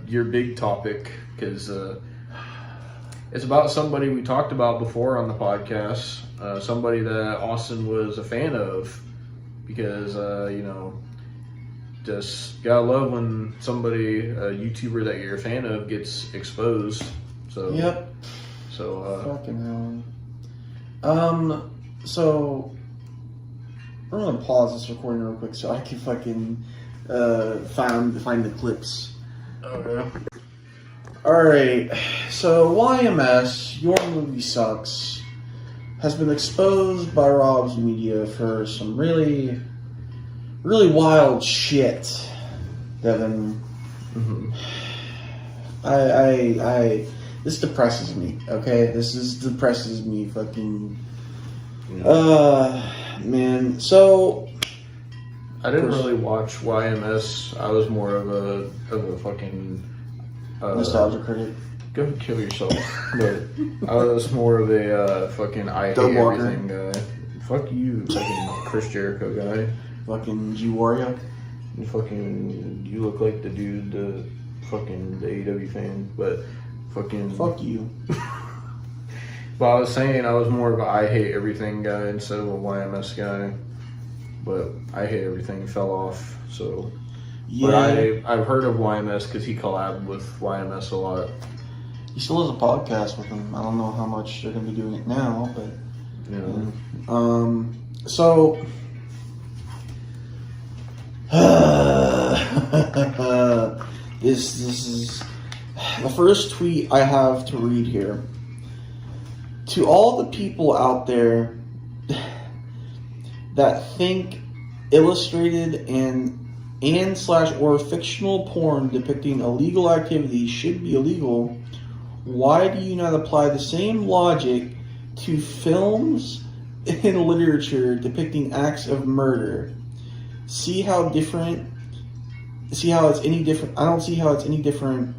your big topic, because it's about somebody we talked about before on the podcast, somebody that Austin was a fan of, because, just gotta love when somebody, a YouTuber that you're a fan of, gets exposed. So yep. So fucking hell. So we're gonna pause this recording real quick so I can fucking find the clips. okay. Alright, so YMS, Your Movie Sucks, has been exposed by Rob's Media for some really, really wild shit, Devon. Mm-hmm. This depresses me, okay? This depresses me, fucking... man, so... I didn't really watch YMS. I was more of a fucking... nostalgia critic. Go kill yourself. But I was more of a fucking I hate everything guy. Fuck you, fucking Chris Jericho guy. Fucking G-Warrior. You look like the dude, the AEW fan, but fucking... Fuck you. But I was saying I was more of a I hate everything guy instead of a YMS guy. But I hate everything fell off, so... Yeah. But I've heard of YMS because he collabed with YMS a lot. He still has a podcast with him. I don't know how much they're going to be doing it now, but... Yeah. So... this is the first tweet I have to read here. To all the people out there that think illustrated and/or fictional porn depicting illegal activities should be illegal, why do you not apply the same logic to films and literature depicting acts of murder? See how it's any different. I don't see how it's any different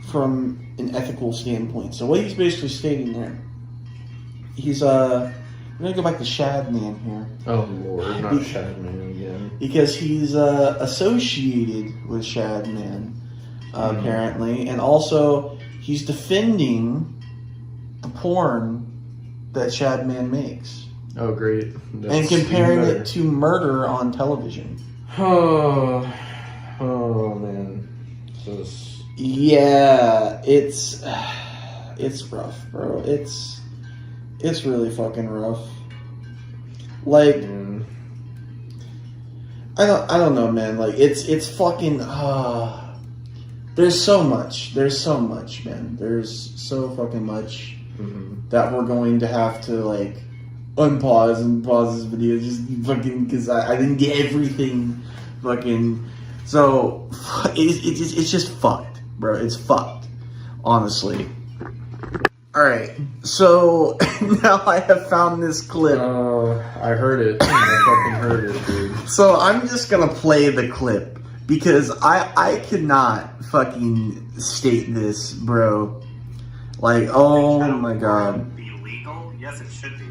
from an ethical standpoint. So what he's basically stating there, he's we're gonna go back to Shadman here. Oh Lord, not Shadman again. Because he's associated with Shadman, apparently, and also he's defending the porn that Shadman makes. Oh great. That's and comparing it to murder on television. Oh man. Yeah, it's rough, bro. It's really fucking rough. Like, I don't know, man. Like, it's fucking. There's so much, man. There's so fucking much that we're going to have to like unpause and pause this video just fucking because I didn't get everything fucking. So it's just fucked, bro. It's fucked, honestly. All right, so now I have found this clip. I heard it. I fucking heard it, dude. So I'm just gonna play the clip because I could not fucking state this, bro. Like, oh my god. Be legal? Yes, it should be.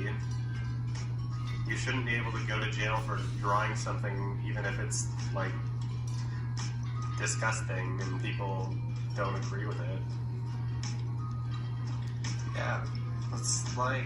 You shouldn't be able to go to jail for drawing something, even if it's like disgusting and people don't agree with it. Yeah, it's like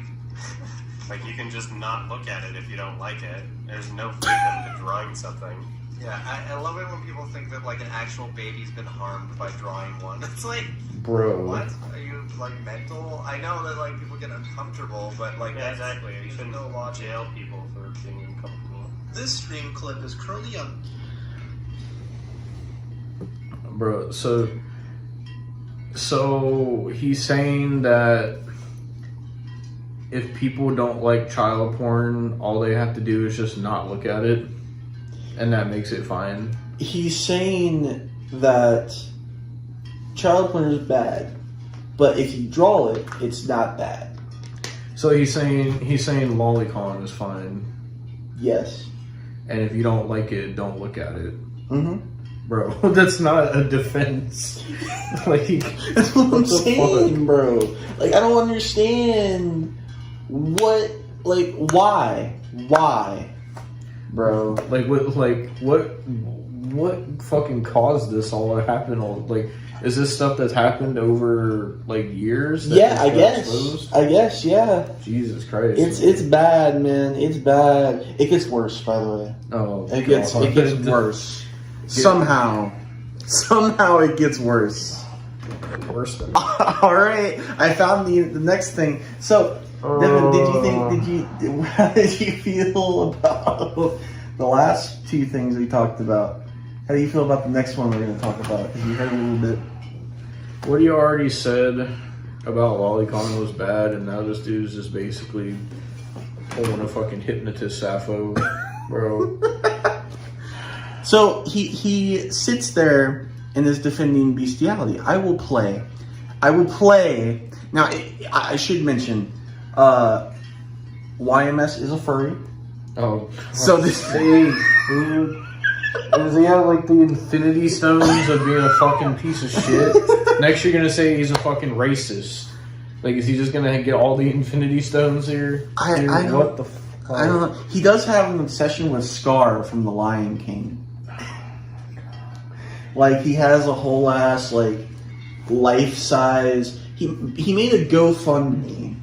you can just not look at it if you don't like it. There's no freedom to drawing something. Yeah, I love it when people think that like an actual baby's been harmed by drawing one. It's like, bro, what? Are you like mental? I know that like people get uncomfortable, but like yeah, exactly. You shouldn't no logic. jail people for being uncomfortable. This stream clip is currently on. Bro, so he's saying that if people don't like child porn, all they have to do is just not look at it, and that makes it fine. He's saying that child porn is bad, but if you draw it, it's not bad. So he's saying lolicon is fine. Yes. And if you don't like it, don't look at it. Mm-hmm. Bro, that's not a defense. Like, that's what I'm saying, bro. Like, I don't understand why, bro? Like, what what fucking caused this all to happen? Like, is this stuff that's happened over like years? That Yeah, I guess. exposed? I guess, yeah. Jesus Christ. It's bad, man. It's bad. It gets worse, by the way. Oh, It gets worse. Somehow it gets worse. Worse than All right, I found the next thing. So, Devon, how did you feel about the last two things we talked about? How do you feel about the next one we're going to talk about? Because you heard a little bit. what you already said about Lolicon was bad, and now this dude's just basically pulling a fucking hypnotist Sappho, bro. So he sits there and is defending bestiality. I will play. Now, I should mention, YMS is a furry. Oh, So this dude. Does he have like the infinity stones of being a fucking piece of shit? Next you're gonna say he's a fucking racist. Like, is he just gonna get all the infinity stones here? I don't- what the fuck? I don't know. He does have an obsession with Scar from The Lion King. Like, he has a whole ass, like, life-size... He made a GoFundMe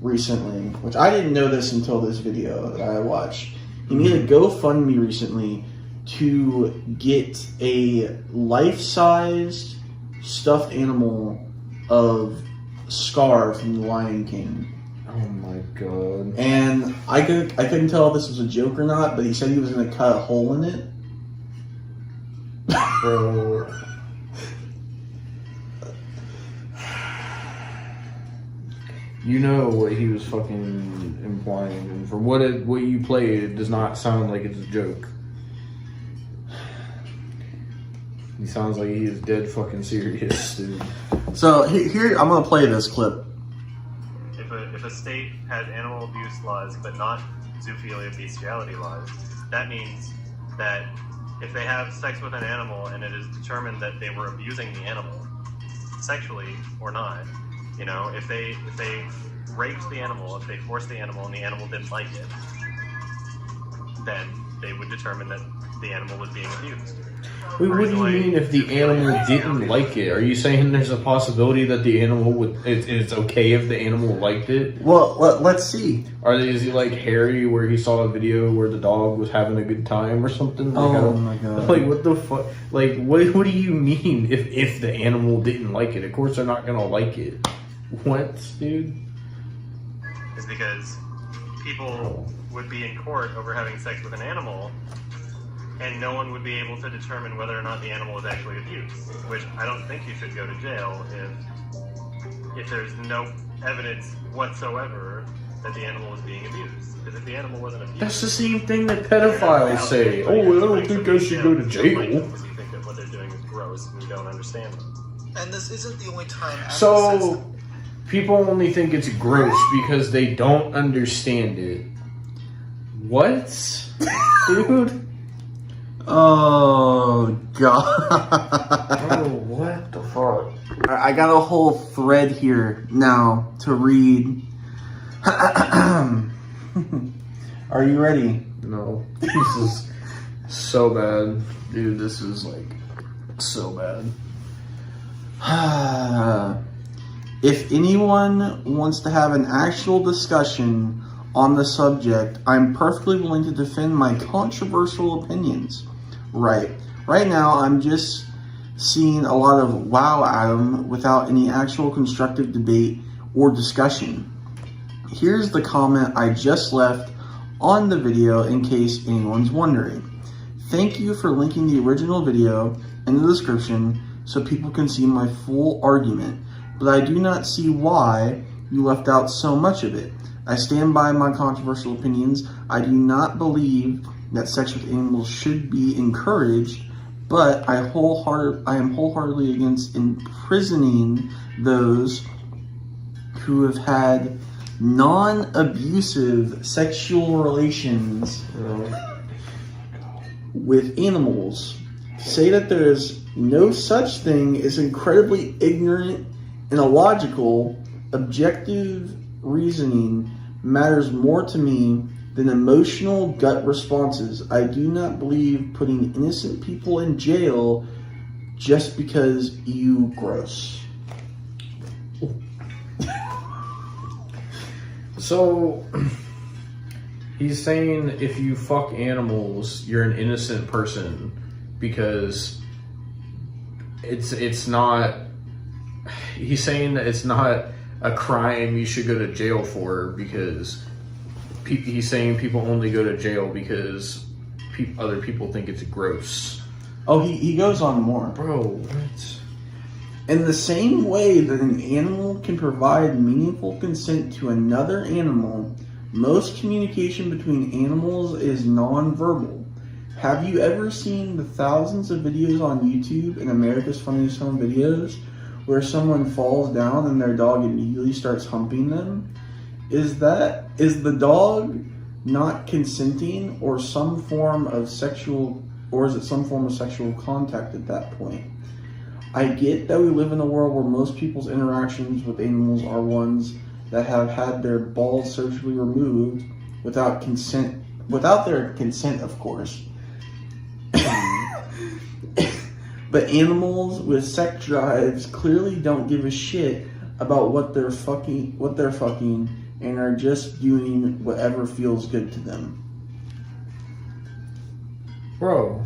recently, which I didn't know this until this video that I watched. He made a GoFundMe recently to get a life-sized stuffed animal of Scar from The Lion King. Oh my god. And I couldn't tell if this was a joke or not, but he said he was going to cut a hole in it. Bro. You know what he was fucking implying, and from what you played, it does not sound like it's a joke. He sounds like he is dead fucking serious, dude. So here I'm going to play this clip. If a state has animal abuse laws but not zoophilia bestiality laws, that means that if they have sex with an animal and it is determined that they were abusing the animal, sexually or not, you know, if they raped the animal, if they forced the animal and the animal didn't like it, then they would determine that the animal was being abused. Wait, what do you mean if the animal didn't like it? Are you saying there's a possibility that the animal would... It's okay if the animal liked it? Well, let's see. Is he like Harry, where he saw a video where the dog was having a good time or something? Like, Oh my god. Like, what the fuck? Like, what do you mean if the animal didn't like it? Of course they're not gonna like it. What, dude? Is because people would be in court over having sex with an animal, and no one would be able to determine whether or not the animal was actually abused. Which I don't think you should go to jail if there's no evidence whatsoever that the animal was being abused. Because if the animal wasn't abused, That's the same thing that pedophiles say. Oh, I don't think I should go to jail. Because you think that what they're doing is gross and you don't understand them. And this isn't the only time. Apple says So, people only think it's gross because they don't understand it. What? Dude? Oh god. Oh, what the fuck? I got a whole thread here now to read. Are you ready? No. This is so bad. Dude, this is like so bad. If anyone wants to have an actual discussion on the subject, I'm perfectly willing to defend my controversial opinions. Right now, I'm just seeing a lot of wow Adam without any actual constructive debate or discussion. Here's the comment I just left on the video in case anyone's wondering. Thank you for linking the original video in the description so people can see my full argument, but I do not see why you left out so much of it. I stand by my controversial opinions. I do not believe that sex with animals should be encouraged, but I am wholeheartedly against imprisoning those who have had non-abusive sexual relations with animals. To say that there is no such thing is incredibly ignorant and illogical. Objective reasoning matters more to me than emotional gut responses. I do not believe putting innocent people in jail just because you gross. So he's saying if you fuck animals, you're an innocent person because it's not. He's saying that it's not a crime you should go to jail for because he's saying people only go to jail because other people think it's gross. Oh, he goes on more. Bro, what? In the same way that an animal can provide meaningful consent to another animal, most communication between animals is nonverbal. Have you ever seen the thousands of videos on YouTube and America's Funniest Home Videos where someone falls down and their dog immediately starts humping them? Is the dog not consenting or some form of sexual, or is it some form of sexual contact at that point? I get that we live in a world where most people's interactions with animals are ones that have had their balls surgically removed without their consent, of course. But animals with sex drives clearly don't give a shit about what they're fucking, and are just doing whatever feels good to them. Bro.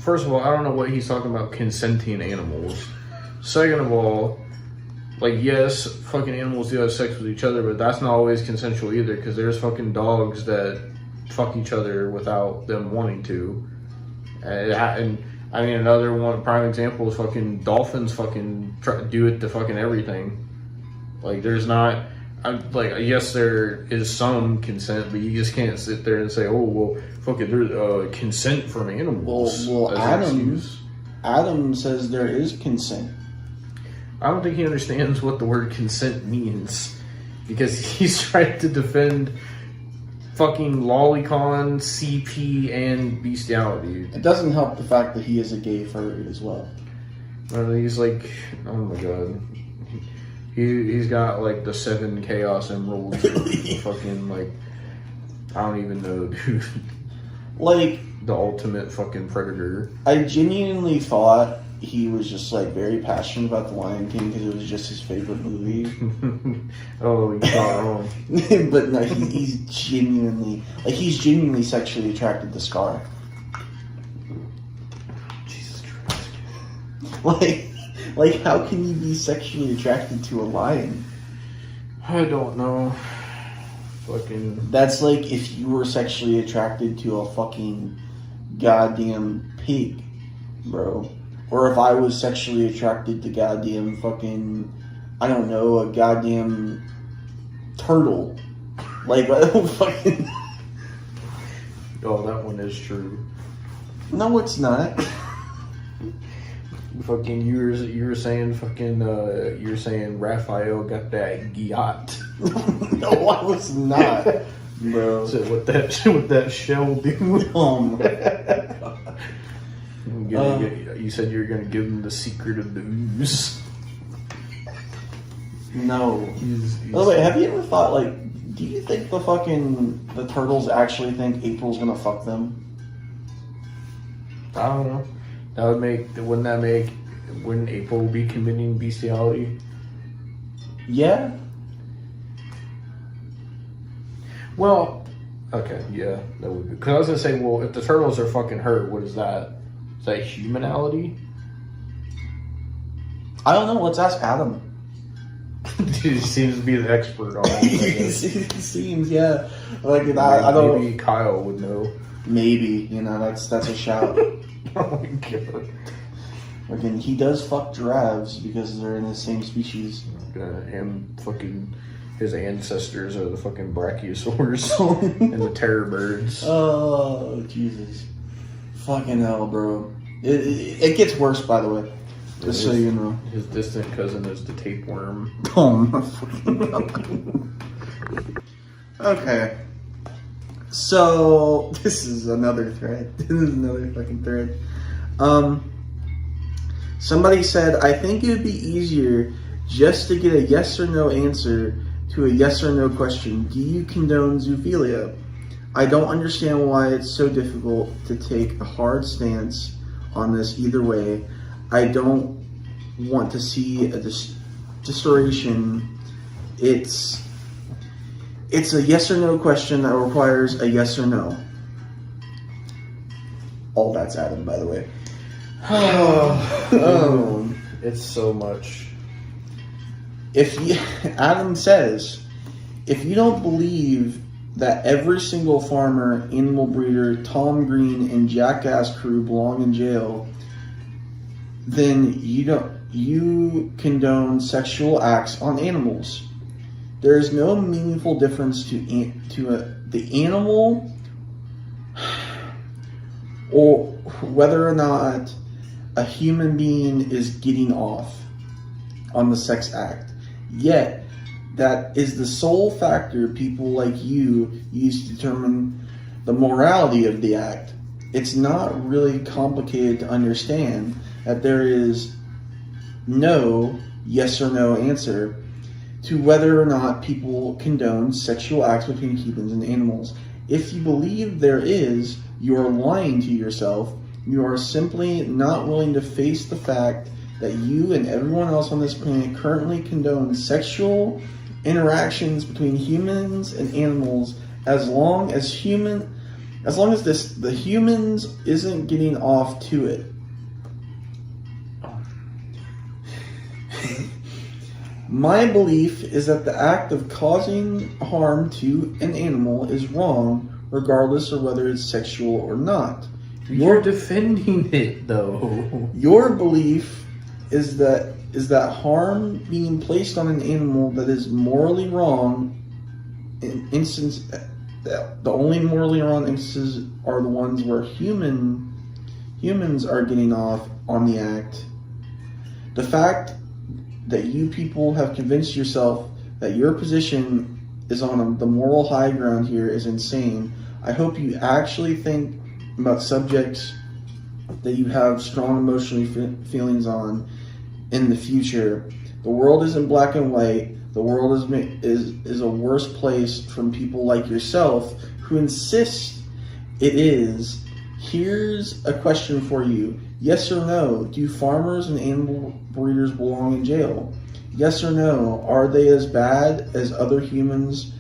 First of all, I don't know what he's talking about consenting animals. Second of all, like, yes, fucking animals do have sex with each other, but that's not always consensual either, because there's fucking dogs that fuck each other without them wanting to. And I mean, another one prime example is fucking dolphins fucking do it to fucking everything. Like, there's not, yes, there is some consent, but you just can't sit there and say, oh, well, fucking, there's consent from animals. Well, Adam says there is consent. I don't think he understands what the word consent means, because he's trying to defend fucking lolicon, CP, and bestiality. It doesn't help the fact that he is a gay furry as well. And he's like, oh my god. He's got like the 7 Chaos Emeralds. Fucking, like, I don't even know, dude. Like, the ultimate fucking predator. I genuinely thought he was just like very passionate about The Lion King because it was just his favorite movie. Oh, you thought wrong. But no, he's genuinely sexually attracted to Scar. Jesus Christ. Like, how can you be sexually attracted to a lion? I don't know. Fucking. That's like if you were sexually attracted to a fucking goddamn pig, bro. Or if I was sexually attracted to goddamn fucking, I don't know, a goddamn turtle. Like, fucking. Oh, that one is true. No, it's not. Fucking, you were saying fucking, you were saying Raphael got that yacht. No, I was not, bro. So what that shell do? Oh my god. You said you were gonna give him the secret of the ooze. No. By the way, have you ever thought, like, do you think the turtles actually think April's gonna fuck them? I don't know. Wouldn't April be committing bestiality? Yeah. Well, okay, yeah, that would be. Because I was gonna say, well, if the turtles are fucking hurt, what is that? Is that humanality? I don't know. Let's ask Adam. He seems to be the expert on it. He seems, yeah. Like, I don't. Maybe Kyle would know. Maybe, that's a shout. Oh my god. Again, he does fuck giraffes because they're in the same species. And fucking his ancestors are the fucking brachiosaurs and the terror birds. Oh, Jesus. Fucking hell, bro. It gets worse, by the way. Just so you know. His distant cousin is the tapeworm. Oh my fucking god. Okay. So, this is another thread. This is another fucking thread. Somebody said, I think it would be easier just to get a yes or no answer to a yes or no question. Do you condone zoophilia? I don't understand why it's so difficult to take a hard stance on this either way. I don't want to see a distortion. It's a yes or no question that requires a yes or no. All that's Adam, by the way. It's so much. Adam says, if you don't believe that every single farmer, animal breeder, Tom Green, and jackass crew belong in jail, then you condone sexual acts on animals. There is no meaningful difference to the animal, or whether or not a human being is getting off on the sex act. Yet, that is the sole factor people like you use to determine the morality of the act. It's not really complicated to understand that there is no yes or no answer to whether or not people condone sexual acts between humans and animals. If you believe there is, you are lying to yourself. You are simply not willing to face the fact that you and everyone else on this planet currently condone sexual interactions between humans and animals as long as the humans isn't getting off to it. My belief is that the act of causing harm to an animal is wrong, regardless of whether it's sexual or not. You're defending it, though. Your belief is that harm being placed on an animal that is morally wrong. The only morally wrong instances are the ones where humans are getting off on the act. The fact that you people have convinced yourself that your position is on the moral high ground here is insane. I hope you actually think about subjects that you have strong emotional feelings on in the future. The world isn't black and white. The world is a worse place from people like yourself who insist it is. Here's a question for you. Yes or no, do farmers and animal breeders belong in jail? Yes or no, are they as bad as other beings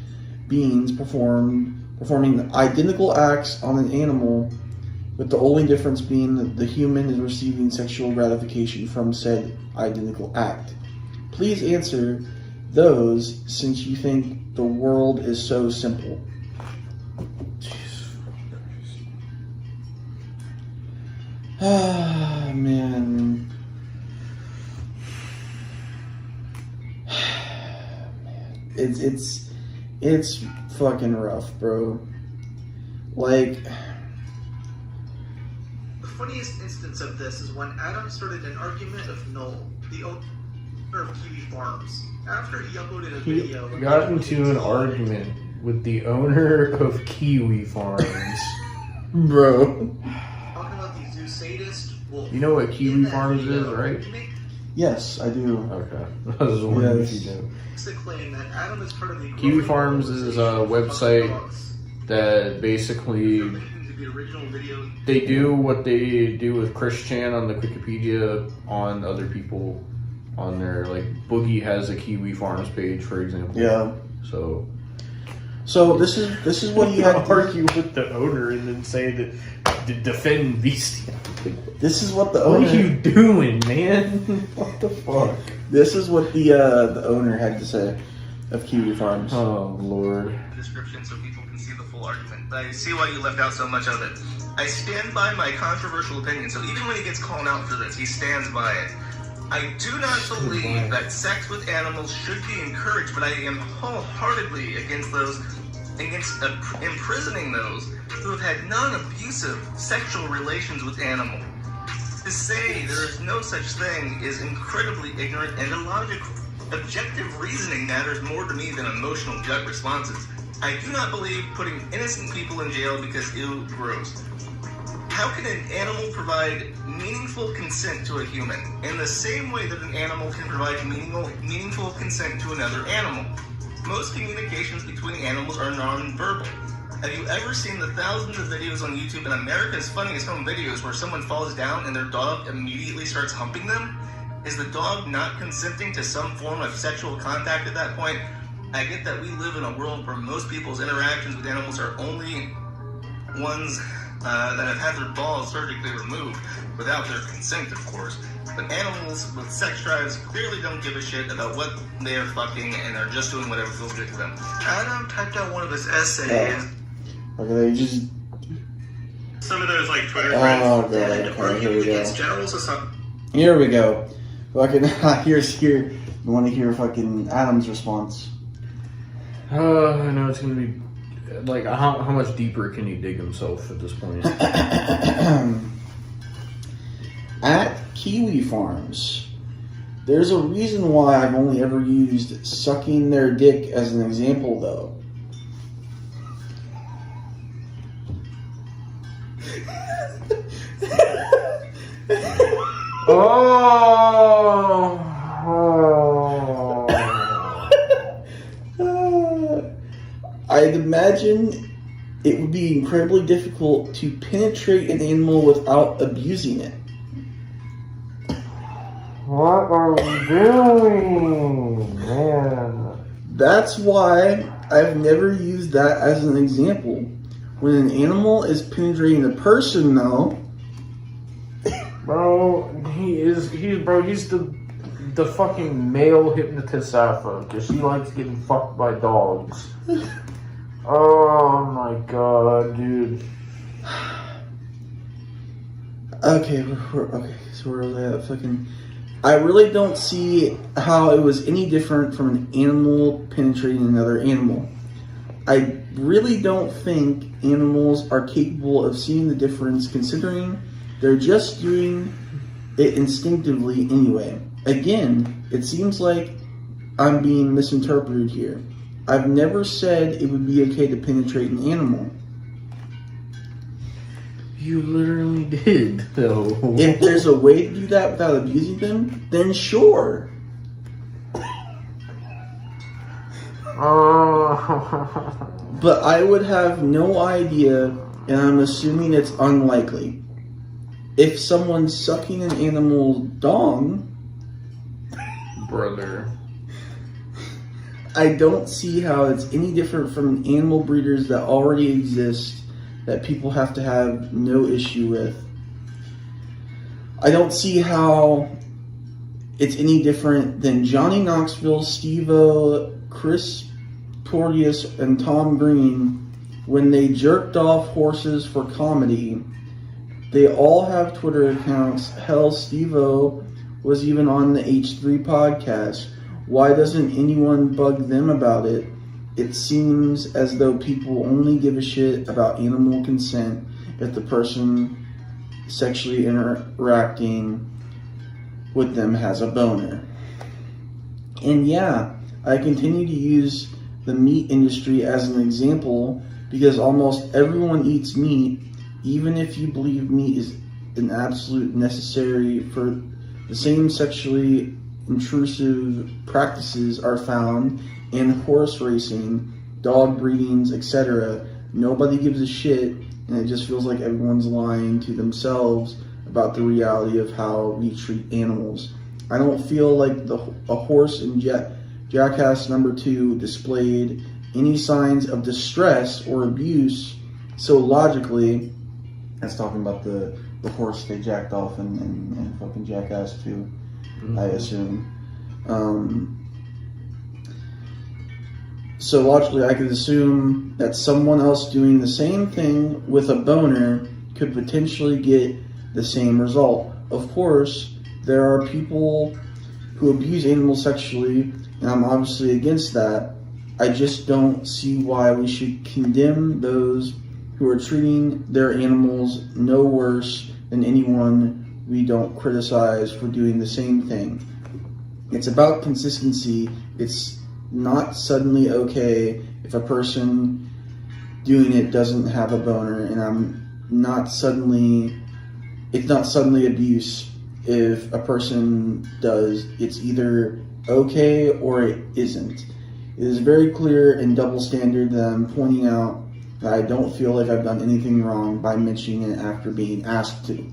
performing identical acts on an animal, with the only difference being that the human is receiving sexual gratification from said identical act? Please answer those, since you think the world is so simple. Ah, man. It's fucking rough, bro. Like, the funniest instance of this is when Adam started an argument with Noel, the owner of Kiwi Farms, after he uploaded a video. He got into an argument with the owner of Kiwi Farms. Bro. Talking about these zoo sadists. Well, You know what Kiwi Farms is, right? Yes, I do. Okay. I was wondering if you knew. The claim that Adam is part of the Kiwi Farms is a website that basically they do what they do with Chris Chan on the Wikipedia on other people on there. Like Boogie has a Kiwi Farms page, for example. Yeah. So this is what you have to argue with the owner and then say that to defend Beastiality. This is what the What owner. are you doing, man? What the fuck? This is what the owner had to say of Kiwi Farms. Oh Lord. Description so people can see the full argument. I see why you left out so much of it. I stand by my controversial opinion, so even when he gets called out for this, he stands by it. I do not believe that sex with animals should be encouraged, but I am wholeheartedly against imprisoning those who have had non-abusive sexual relations with animals. To say there is no such thing is incredibly ignorant, and illogical. Objective reasoning matters more to me than emotional gut responses. I do not believe putting innocent people in jail because ew, gross. how can an animal provide meaningful consent to a human in the same way that an animal can provide meaningful consent to another animal? Most communications between animals are non-verbal. Have you ever seen the thousands of videos on YouTube and America's Funniest Home Videos where someone falls down and their dog immediately starts humping them? Is the dog not consenting to some form of sexual contact at that point? I get that we live in a world where most people's interactions with animals are only ones that have had their balls surgically removed, without their consent, of course. But animals with sex drives clearly don't give a shit about what they are fucking and are just doing whatever feels good to them. Adam typed out one of his essays. Okay, just... Some of those like Twitter Oh, threads. God, And okay, here we go. against general society. Here we go. Fucking, here's here. You want to hear fucking Adam's response? I know it's gonna be like how much deeper can he dig himself at this point? At Kiwi Farms, there's a reason why I've only ever used sucking their dick as an example, though. I'd imagine it would be incredibly difficult to penetrate an animal without abusing it. What are we doing, man? That's why I've never used that as an example. When an animal is penetrating a person, though, Bro, he's the fucking male hypnotist alpha, because she likes getting fucked by dogs. Oh my god, dude. okay, so we're at fucking... I really don't see how it was any different from an animal penetrating another animal. I really don't think animals are capable of seeing the difference, considering they're just doing it instinctively anyway. Again, it seems like I'm being misinterpreted here. I've never said it would be okay to penetrate an animal. You literally did, though. If there's a way to do that without abusing them, then sure. But I would have no idea, and I'm assuming it's unlikely. If someone's sucking an animal's dong, brother, I don't see how it's any different from animal breeders that already exist that people have to have no issue with. I don't see how it's any different than Johnny Knoxville, Steve-O, Chris Porteous, and Tom Green when they jerked off horses for comedy. They all have Twitter accounts. Hell, Steve-O was even on the H3 podcast. Why doesn't anyone bug them about it? It seems as though people only give a shit about animal consent if the person sexually interacting with them has a boner. And yeah, I continue to use the meat industry as an example because almost everyone eats meat, even if you believe meat is an absolute necessary for the same sexually intrusive practices are found in horse racing, dog breedings, etc. Nobody gives a shit, and it just feels like everyone's lying to themselves about the reality of how we treat animals. I don't feel like a horse in Jackass number 2 displayed any signs of distress or abuse, so logically, that's talking about the horse they jacked off in fucking Jackass 2, mm-hmm. I assume. So logically, I could assume that someone else doing the same thing with a boner could potentially get the same result. Of course, there are people who abuse animals sexually, and I'm obviously against that. I just don't see why we should condemn those who are treating their animals no worse than anyone we don't criticize for doing the same thing. It's about consistency. It's not suddenly okay if a person doing it doesn't have a boner, and I'm not suddenly abuse if a person does. It's either okay or it isn't. It is very clear and double standard that I'm pointing out that I don't feel like I've done anything wrong by mentioning it after being asked to.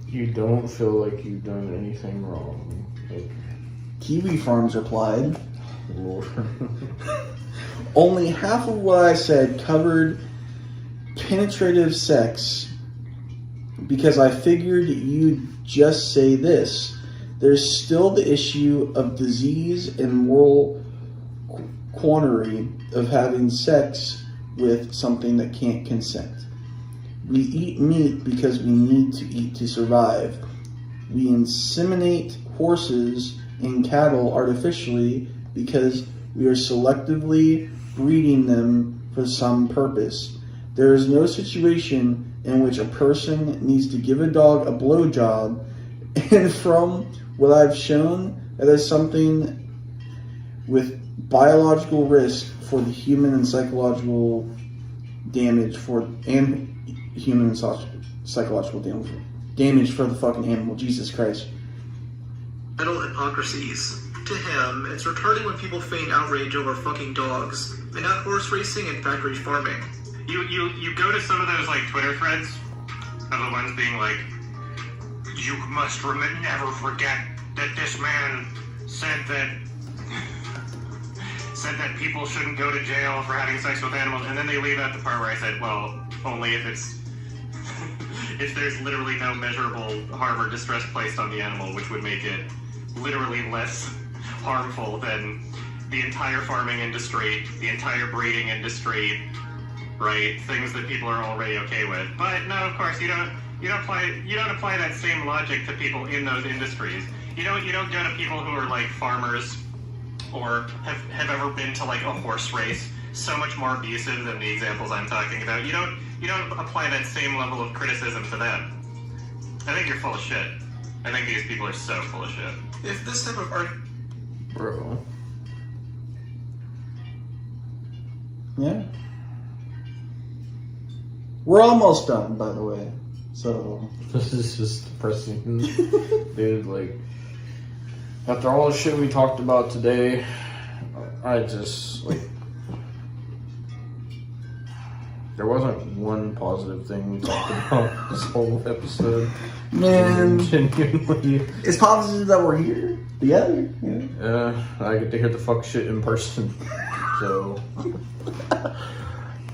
You don't feel like you've done anything wrong. Like, Kiwi Farms replied, Lord. only half of what I said covered penetrative sex because I figured you'd just say this. There's still the issue of disease and moral quandary of having sex with something that can't consent. We eat meat because we need to eat to survive. We inseminate horses and cattle artificially because we are selectively breeding them for some purpose. There is no situation in which a person needs to give a dog a blowjob, and from what I've shown, that is something with biological risk for the human and psychological damage human and psychological damage for the fucking animal. Jesus Christ. Metal hypocrisies. To him, it's retarded when people feign outrage over fucking dogs, and not horse racing and factory farming. You go to some of those like Twitter threads of the ones being like, you must never forget that this man said that people shouldn't go to jail for having sex with animals, and then they leave out the part where I said, well, only if it's if there's literally no measurable harm or distress placed on the animal, which would make it literally less harmful than the entire farming industry, the entire breeding industry, right? Things that people are already okay with. But no, of course, you don't apply that same logic to people in those industries. You don't go to people who are like farmers or have ever been to like a horse race, so much more abusive than the examples I'm talking about. You don't apply that same level of criticism to them. I think you're full of shit. I think these people are so full of shit. If this type of argument... Bro. Yeah. We're almost done, by the way. So This is just depressing. Dude, like, after all the shit we talked about today, I just, like, there wasn't one positive thing we talked about this whole episode. man, Genuinely. it's positive that we're here together. Yeah. I get to hear the fuck shit in person. So,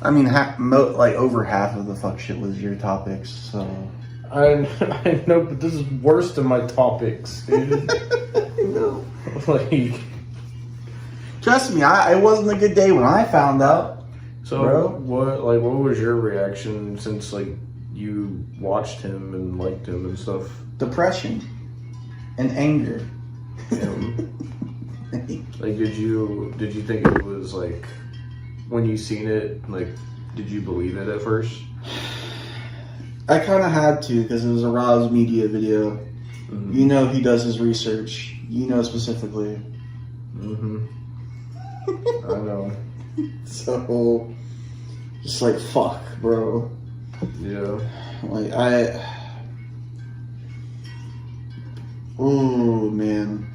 I mean, over half of the fuck shit was your topics. So I know, but this is worse than my topics, dude. I know. Like, Trust me, it wasn't a good day when I found out. so Bro? what was your reaction since like you watched him and liked him and stuff? Depression and anger. Like, did you think it was like, when you seen it, like, did you believe it at first? I kind of had to because it was a Roz Media video. Mm-hmm. You know he does his research. You know specifically. Mm-hmm. I know. So, just like, fuck, bro. Yeah. Like, oh, man.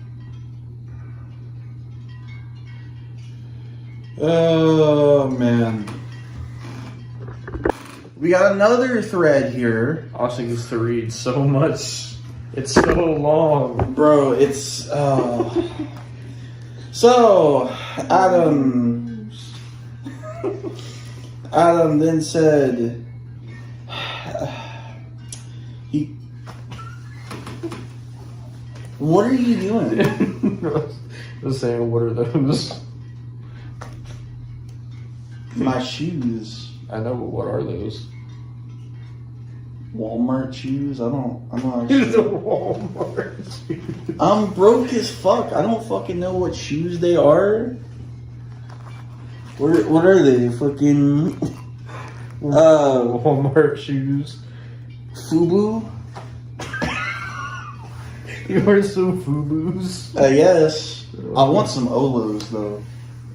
Oh, man. We got another thread here. Austin gets to read so much. It's so long. Bro, it's, So, Adam then said, what are you doing? I was saying, what are those? My shoes. I know, but what are those? Walmart shoes? I'm not It's a sure. Walmart shoes. I'm broke as fuck. I don't fucking know what shoes they are. What are they? Fucking Walmart shoes. FUBU? You wear some FUBUs? Yes. I want some Olos though.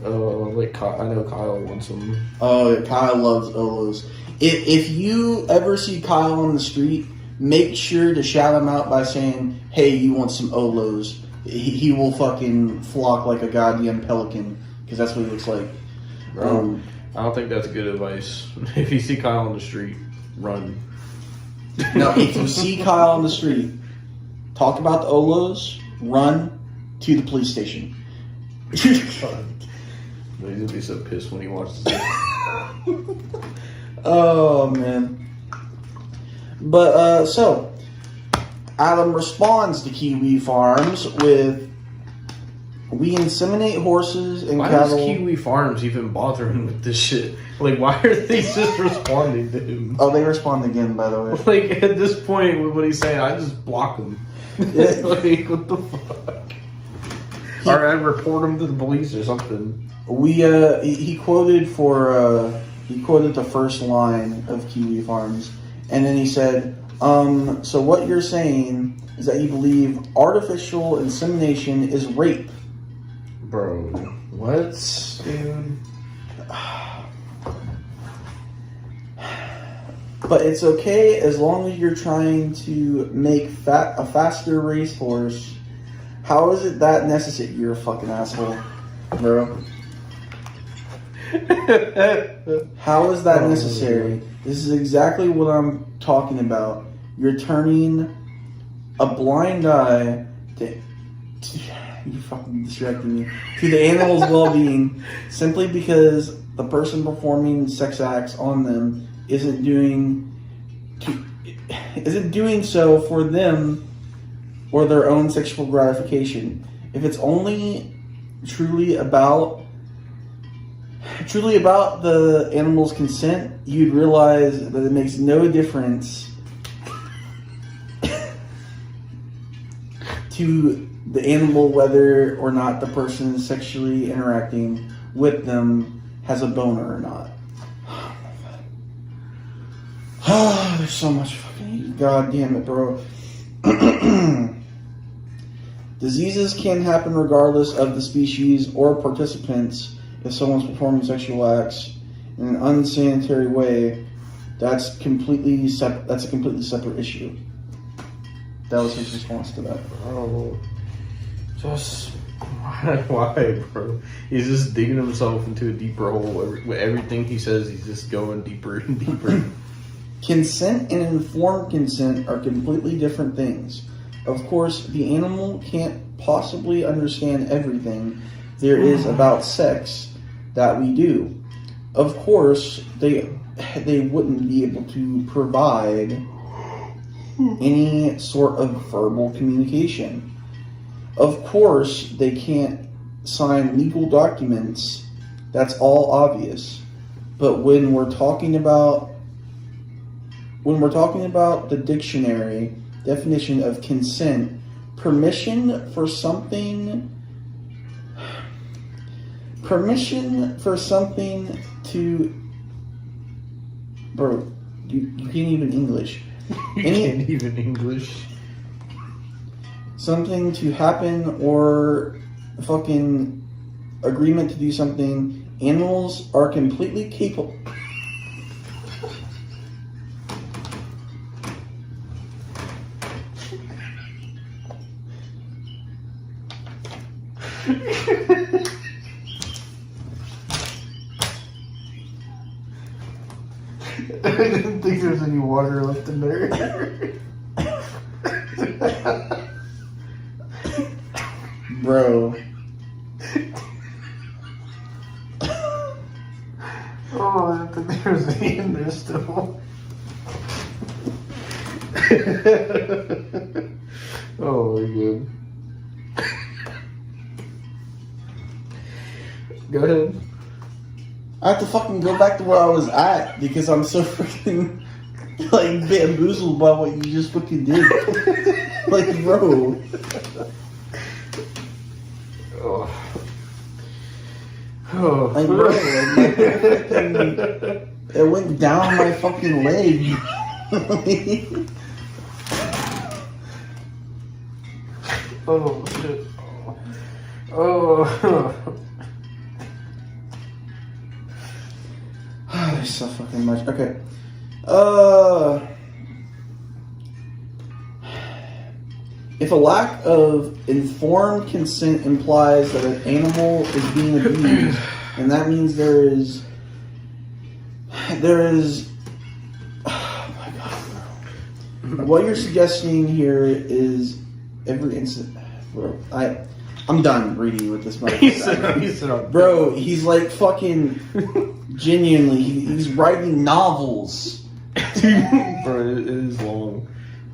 Like I know Kyle wants them. Oh, Kyle loves Olos. If you ever see Kyle on the street, make sure to shout him out by saying, "Hey, you want some Olos?" He will fucking flock like a goddamn pelican, because that's what he looks like. I don't think that's good advice. If you see Kyle on the street, run. No, if you see Kyle on the street, talk about the Olos, run to the police station. He's gonna be so pissed when he watches this. Oh, man. But, so, Adam responds to Kiwi Farms with, "We inseminate horses and Why cattle." does Kiwi Farms even bother him with this shit? Like, why are they just responding to him? Oh, they respond again, by the way. Like, at this point, with what he's saying, I just block him. Yeah. Like, what the fuck? Or I report him to the police or something. He quoted the first line of Kiwi Farms, and then he said, "So what you're saying is that you believe artificial insemination is rape." Bro, what? Dude. But it's okay as long as you're trying to make a faster racehorse. How is it that necessary? You're a fucking asshole, bro. How is that necessary? This is exactly what I'm talking about. You're turning a blind eye to you fucking distracting me, to the animal's well-being, simply because the person performing sex acts on them isn't doing so for them or their own sexual gratification. If it's only truly about the animal's consent, you'd realize that it makes no difference to the animal whether or not the person sexually interacting with them has a boner or not. Oh, there's so much fucking... God damn it, bro. Diseases can happen regardless of the species or participants. If someone's performing sexual acts in an unsanitary way, that's a completely separate issue. That was his response to that. Bro, just why, bro? He's just digging himself into a deeper hole. With everything he says, he's just going deeper and deeper. Consent and informed consent are completely different things. Of course, the animal can't possibly understand everything there is about sex that we do. Of course, they wouldn't be able to provide any sort of verbal communication. Of course, they can't sign legal documents. That's all obvious. But when we're talking about the dictionary definition of consent, permission for something to... Bro, you can't even English. Can't even English. Something to happen or fucking agreement to do something. Animals are completely capable... I didn't think there was any water left in there. Bro. Oh, I didn't think there was any in there still. Oh my god. Go ahead. I have to fucking go back to where I was at because I'm so freaking like bamboozled by what you just fucking did. Like, bro. Oh. Oh. Like, bro, like, it went down my fucking leg. Oh shit. Oh. There's so fucking much. Okay, If a lack of informed consent implies that an animal is being abused, and that means there is. Oh my god, bro. What you're suggesting here is every incident. Bro, I'm done reading with this motherfucker. Bro, he's like fucking genuinely. He's writing novels. Bro, it is long.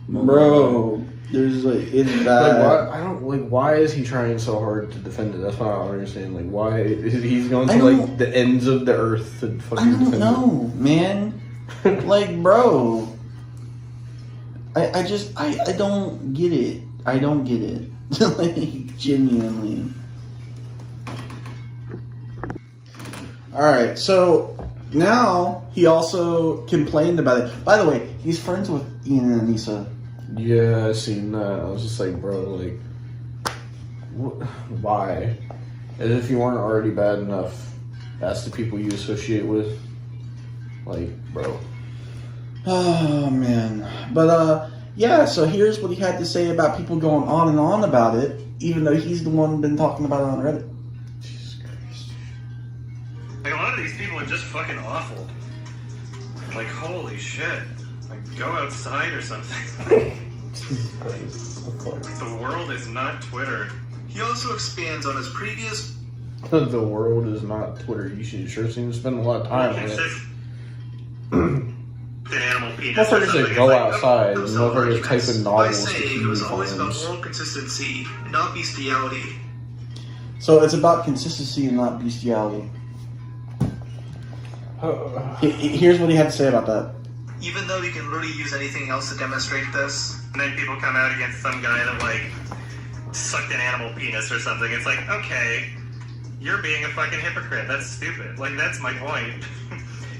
Bro, there's like it's bad. Why is he trying so hard to defend it? That's what I don't understand. Like, why he's going to like the ends of the earth to fucking defend it? I don't know, man. Like, bro, I don't get it. I don't get it. Like, genuinely. Alright, so now he also complained about it. By the way, he's friends with Ian and Anissa. Yeah, I seen that. I was just like, bro, like, why? As if you weren't already bad enough. That's the people you associate with. Like, bro. Oh, man. But, yeah, so here's what he had to say about people going on and on about it, even though he's the one been talking about it on Reddit. Jesus Christ. Like, a lot of these people are just fucking awful. Like, holy shit. Like, go outside or something. Jesus Christ. Of course. The world is not Twitter. He also expands on his previous. The world is not Twitter. You should sure seem to spend a lot of time on it. An animal penis. Motherfuckers that go outside, and Those motherfuckers arguments. type in I novels say to it was TV always about forums. moral consistency, not bestiality. So it's about consistency and not bestiality. Here's what he had to say about that. Even though you can literally use anything else to demonstrate this. And then people come out against some guy that, like, sucked an animal penis or something. It's like, okay, you're being a fucking hypocrite. That's stupid. Like, that's my point.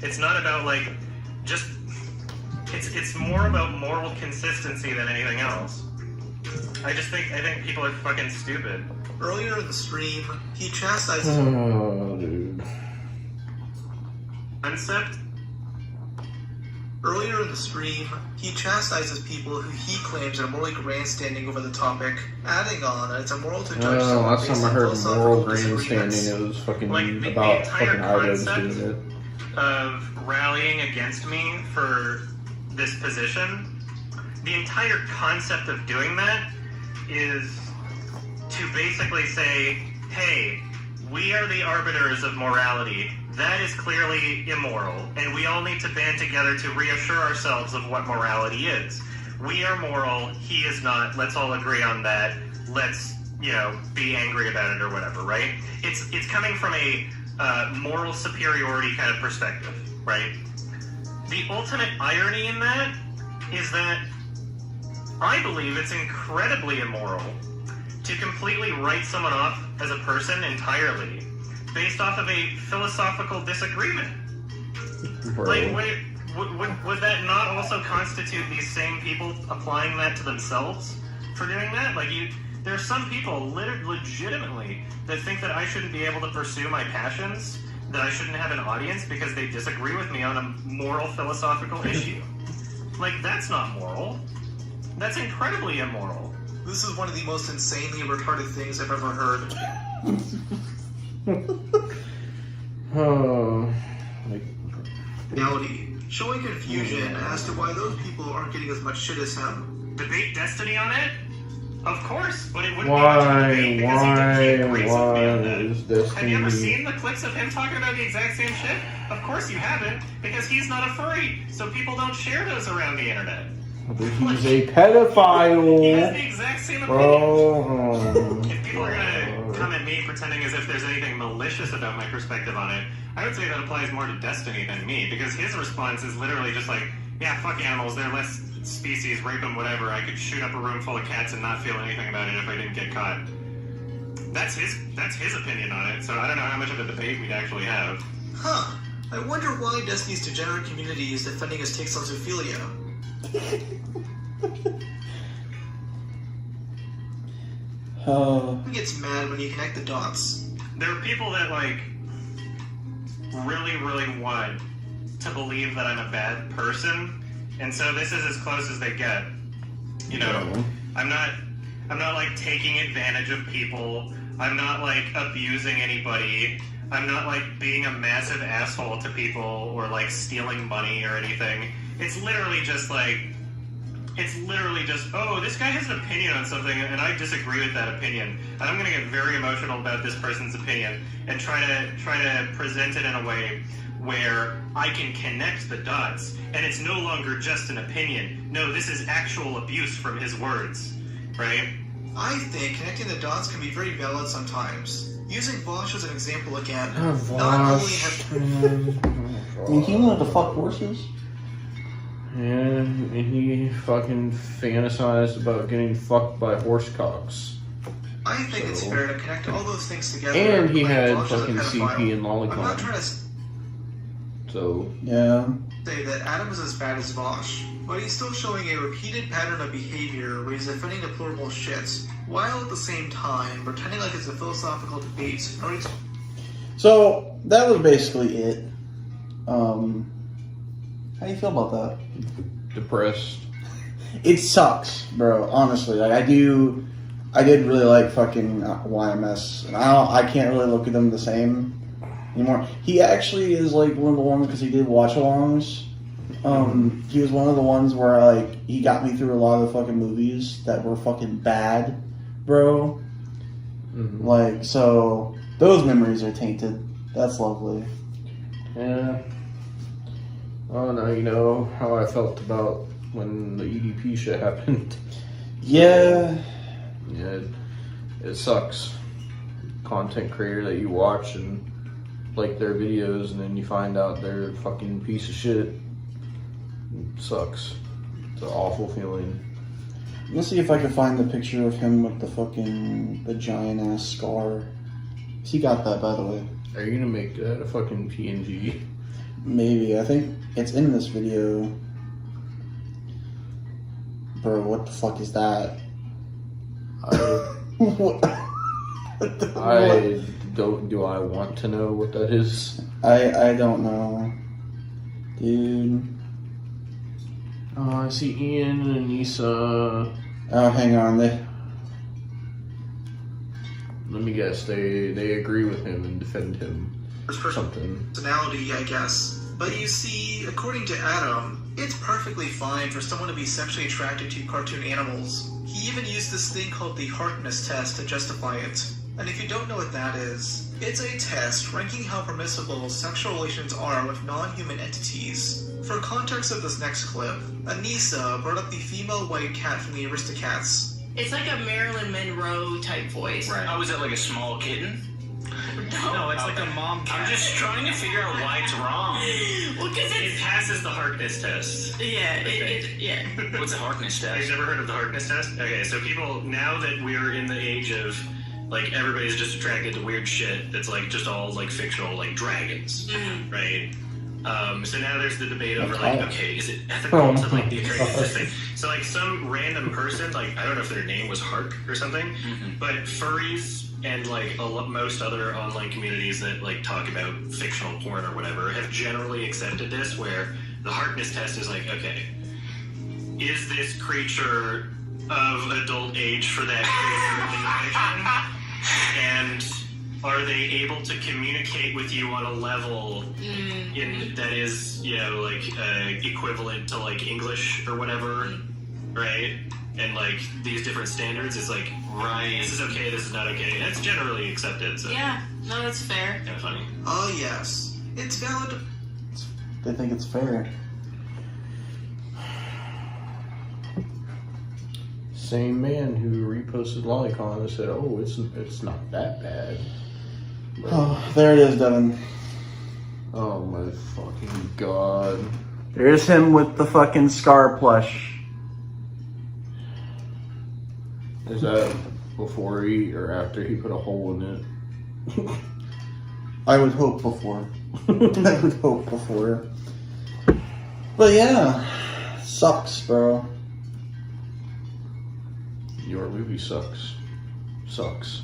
It's not about, like, just... It's more about moral consistency than anything else. I think people are fucking stupid. Earlier in the stream, he chastised Oh, dude. Concept? Earlier in the stream, he chastises people who he claims are morally grandstanding over the topic, adding on that it's immoral to judge Oh, someone last based time I on heard philosophical moral disagreements. grandstanding, it was fucking Like, the about entire fucking idols concept doing it. of rallying against me for this position, the entire concept of doing that is to basically say, hey, we are the arbiters of morality. That is clearly immoral, and we all need to band together to reassure ourselves of what morality is. We are moral, he is not. Let's all agree on that. Let's, be angry about it or whatever, right? It's coming from a moral superiority kind of perspective, right? The ultimate irony in that is that I believe it's incredibly immoral to completely write someone off as a person entirely based off of a philosophical disagreement. Bro. Like, would that not also constitute these same people applying that to themselves for doing that? Like, there are some people legitimately that think that I shouldn't be able to pursue my passions, that I shouldn't have an audience because they disagree with me on a moral philosophical issue. Like, that's not moral. That's incredibly immoral. This is one of the most insanely retarded things I've ever heard. Oh, like, Reality, showing confusion as to why those people aren't getting as much shit as him. Debate Destiny on it? Of course, but it wouldn't be much of a debate because he agrees with me on that. is Destiny? Have you ever seen the clips of him talking about the exact same shit? Of course you haven't, because he's not a furry, so people don't share those around the internet. He's a pedophile. He has the exact same opinion. Bro. If people are gonna come at me pretending as if there's anything malicious about my perspective on it, I would say that applies more to Destiny than me, because his response is literally just like, yeah, fuck animals, they're less species, rape them, whatever. I could shoot up a room full of cats and not feel anything about it if I didn't get caught. That's his opinion on it, so I don't know how much of a debate we'd actually have. Huh. I wonder why Destiny's degenerate community is defending his takes on zoophilia. Who gets mad when you connect the dots? There are people that, like, really, really want to believe that I'm a bad person, and so this is as close as they get. You know, I'm not like taking advantage of people. I'm not like abusing anybody. I'm not like being a massive asshole to people or like stealing money or anything. It's literally just, oh, this guy has an opinion on something and I disagree with that opinion. And I'm going to get very emotional about this person's opinion and try to present it in a way where I can connect the dots. And it's no longer just an opinion. No, this is actual abuse from his words, right? I think connecting the dots can be very valid sometimes. Using Vosh as an example again, not only have... I mean, he wanted to fuck horses. Yeah, and he fucking fantasized about getting fucked by horse cocks. I think it's fair to connect all those things together. And he like had Vosh as a fucking pedophile. CP and I'm not lolicon. trying to So, Yeah. say that Adam is as bad as Vosh, but he's still showing a repeated pattern of behavior where he's defending deplorable shit, while at the same time pretending like it's a philosophical debate. So that was basically it. How do you feel about that? depressed. It sucks, bro. Honestly, like I did really like fucking YMS, and I can't really look at them the same anymore. He actually is like one of the ones because he did watch-alongs. He was one of the ones where like he got me through a lot of the fucking movies that were fucking bad, bro. Mm-hmm. Like, so those memories are tainted. That's lovely. Yeah. Oh, now you know how I felt about when the EDP shit happened. Yeah. Yeah, it sucks. Content creator that you watch and like their videos, and then you find out they're a fucking piece of shit. It sucks. It's an awful feeling. Let's see if I can find the picture of him with the giant ass scar. He got that, by the way. Are you gonna make that a fucking PNG? Maybe. I think it's in this video. Bro, what the fuck is that? What? Do I want to know what that is? I don't know. Dude. Oh, I see Ian and Nisa. Oh, hang on. Let me guess, they agree with him and defend him. Or something. Personality, I guess. But you see, according to Adam, it's perfectly fine for someone to be sexually attracted to cartoon animals. He even used this thing called the Harkness test to justify it. And if you don't know what that is, it's a test ranking how permissible sexual relations are with non-human entities. For context of this next clip, Anissa brought up the female white cat from the Aristocats. It's like a Marilyn Monroe type voice. Right. Oh, is it like a small kitten? No, it's like a mom cat. I'm just trying to figure out why it's wrong. Well, because It passes the Harkness test. yeah, yeah. What's a Harkness Have you test? never heard of the Harkness test? Okay, so people, now that we're in the age of, like, everybody's just attracted to weird shit that's, like, just all, like, fictional, like, dragons, right? So now there's the debate over, like, okay, is it ethical to, like, be attracted to this thing? So, like, some random person, like, I don't know if their name was Hark or something, but furries and, like, most other online communities that, like, talk about fictional porn or whatever have generally accepted this, where the Harkness test is like, okay, is this creature of adult age for that creature in the fiction? And are they able to communicate with you on a level that is, you know, like equivalent to like English or whatever, right? And like these different standards is like, right, this is okay, this is not okay. And it's generally accepted. So Yeah, no, that's fair. kind of funny. Oh yes, it's valid. They think it's fair. Same man who reposted Lolicon and said, "Oh, it's not that bad." But, Oh, there it is, Devon. oh my fucking god! There's him with the fucking scar plush. Is that before he or after he put a hole in it? I would hope before. I would hope before. But yeah, sucks, bro. Your movie sucks. Sucks.